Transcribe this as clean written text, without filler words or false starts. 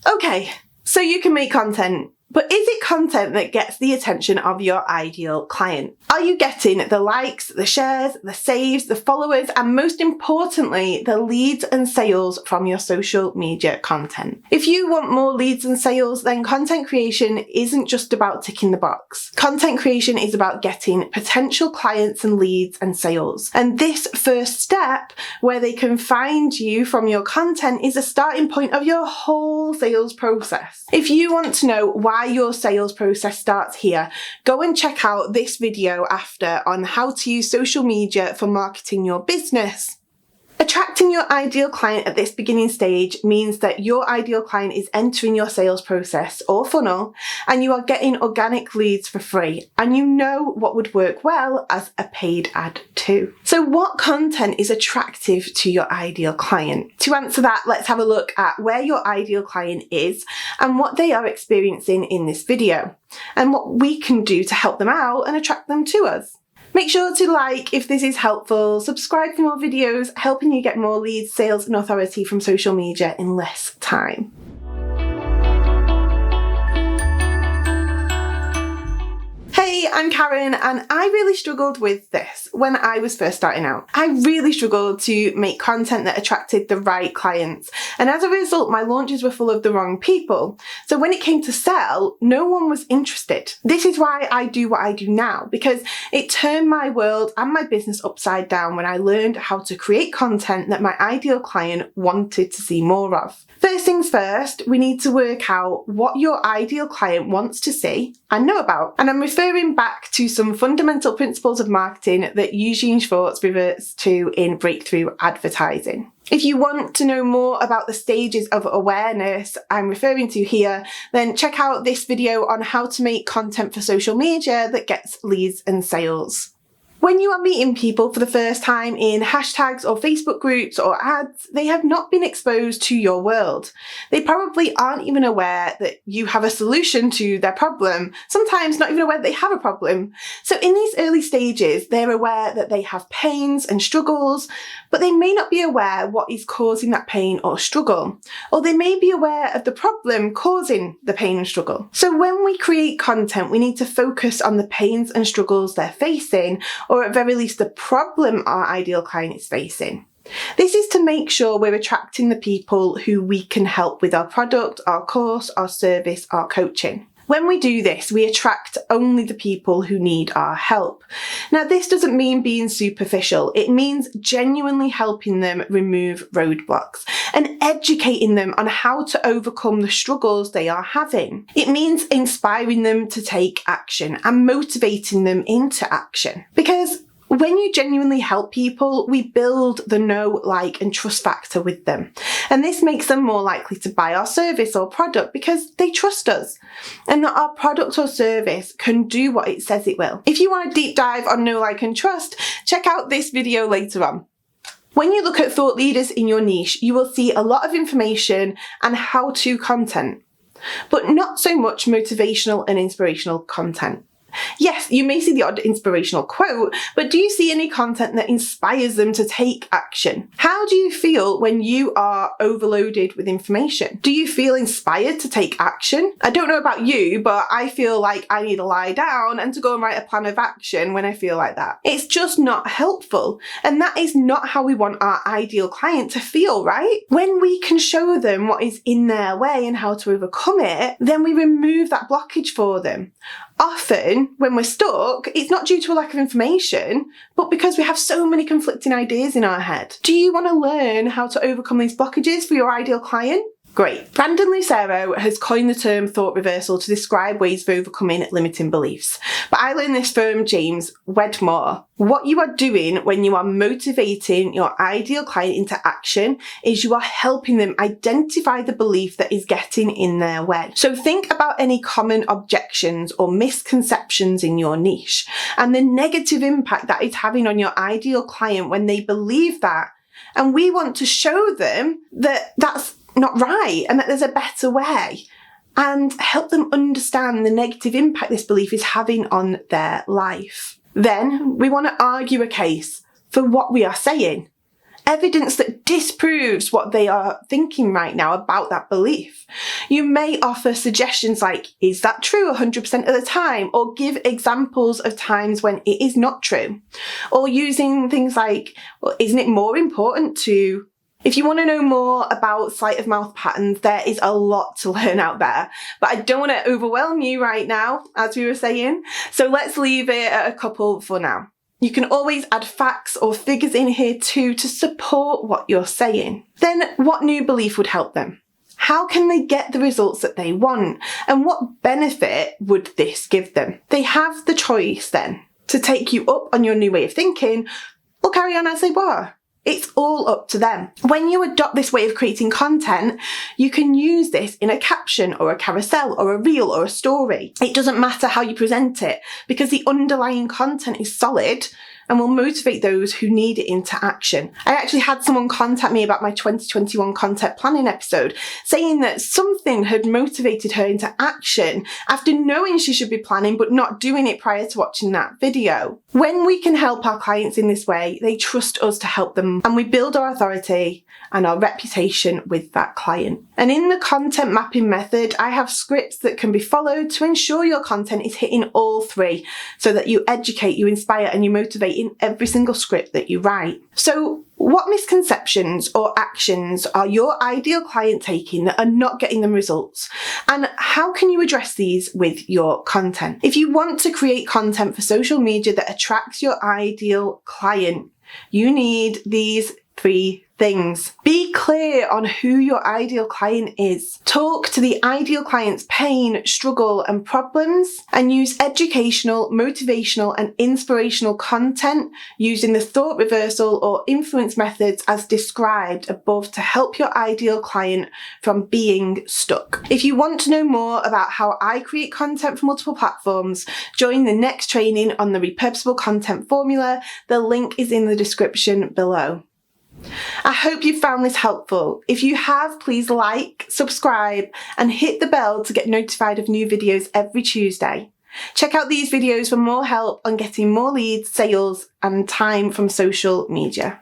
Okay, so you can make content. But is it content that gets the attention of your ideal client? Are you getting the likes, the shares, the saves, the followers, and most importantly, the leads and sales from your social media content? If you want more leads and sales, then content creation isn't just about ticking the box. Content creation is about getting potential clients and leads and sales. And this first step, where they can find you from your content, is a starting point of your whole sales process. If you want to know why your sales process starts here, go and check out this video after on how to use social media for marketing your business. Attracting your ideal client at this beginning stage means that your ideal client is entering your sales process or funnel, and you are getting organic leads for free, and you know what would work well as a paid ad too. So what content is attractive to your ideal client? To answer that, let's have a look at where your ideal client is and what they are experiencing in this video, and what we can do to help them out and attract them to us. Make sure to like if this is helpful, subscribe for more videos helping you get more leads, sales and authority from social media in less time. Hey, I'm Karen, and I really struggled with this when I was first starting out. I really struggled to make content that attracted the right clients, and as a result my launches were full of the wrong people. So when it came to sell, no one was interested. This is why I do what I do now, because it turned my world and my business upside down when I learned how to create content that my ideal client wanted to see more of. First things first, we need to work out what your ideal client wants to see and know about. And I'm referring back to some fundamental principles of marketing that Eugene Schwartz reverts to in Breakthrough Advertising. If you want to know more about the stages of awareness I'm referring to here, then check out this video on how to make content for social media that gets leads and sales. When you are meeting people for the first time in hashtags or Facebook groups or ads, they have not been exposed to your world. They probably aren't even aware that you have a solution to their problem, sometimes not even aware that they have a problem. So in these early stages, they're aware that they have pains and struggles, but they may not be aware what is causing that pain or struggle, or they may be aware of the problem causing the pain and struggle. So when we create content, we need to focus on the pains and struggles they're facing, or at very least the problem our ideal client is facing. This is to make sure we're attracting the people who we can help with our product, our course, our service, our coaching. When we do this, we attract only the people who need our help. Now, this doesn't mean being superficial. It means genuinely helping them remove roadblocks and educating them on how to overcome the struggles they are having. It means inspiring them to take action and motivating them into action. Because when you genuinely help people, we build the know, like, and trust factor with them. And this makes them more likely to buy our service or product because they trust us and that our product or service can do what it says it will. If you want a deep dive on know, like, and trust, check out this video later on. When you look at thought leaders in your niche, you will see a lot of information and how-to content, but not so much motivational and inspirational content. Yes, you may see the odd inspirational quote, but do you see any content that inspires them to take action? How do you feel when you are overloaded with information? Do you feel inspired to take action? I don't know about you, but I feel like I need to lie down and to go and write a plan of action when I feel like that. It's just not helpful, and that is not how we want our ideal client to feel, right? When we can show them what is in their way and how to overcome it, then we remove that blockage for them. Often, when we're stuck, it's not due to a lack of information, but because we have so many conflicting ideas in our head. Do you want to learn how to overcome these blockages for your ideal client? Great. Brandon Lucero has coined the term thought reversal to describe ways of overcoming limiting beliefs. But I learned this from James Wedmore. What you are doing when you are motivating your ideal client into action is you are helping them identify the belief that is getting in their way. So think about any common objections or misconceptions in your niche and the negative impact that is having on your ideal client when they believe that. And we want to show them that that's not right and that there's a better way, and help them understand the negative impact this belief is having on their life. Then we want to argue a case for what we are saying evidence that disproves what they are thinking right now about that belief. You may offer suggestions like, is that true 100% of the time? Or give examples of times when it is not true. Or using things like, well, isn't it more important to... If you want to know more about sleight of mouth patterns, there is a lot to learn out there, but I don't want to overwhelm you right now, as we were saying, so let's leave it at a couple for now. You can always add facts or figures in here too to support what you're saying. Then what new belief would help them? How can they get the results that they want? And what benefit would this give them? They have the choice then to take you up on your new way of thinking or carry on as they were. It's all up to them. When you adopt this way of creating content, you can use this in a caption or a carousel or a reel or a story. It doesn't matter how you present it because the underlying content is solid and will motivate those who need it into action. I actually had someone contact me about my 2021 content planning episode, saying that something had motivated her into action after knowing she should be planning but not doing it prior to watching that video. When we can help our clients in this way, they trust us to help them and we build our authority and our reputation with that client. And in the content mapping method, I have scripts that can be followed to ensure your content is hitting all three so that you educate, you inspire and you motivate in every single script that you write. So what misconceptions or actions are your ideal client taking that are not getting them results? And how can you address these with your content? If you want to create content for social media that attracts your ideal client, you need these 3 things. Be clear on who your ideal client is. Talk to the ideal client's pain, struggle and problems and use educational, motivational and inspirational content using the thought reversal or influence methods as described above to help your ideal client from being stuck. If you want to know more about how I create content for multiple platforms, join the next training on the repurposable content formula. The link is in the description below. I hope you found this helpful. If you have, please like, subscribe and hit the bell to get notified of new videos every Tuesday. Check out these videos for more help on getting more leads, sales and time from social media.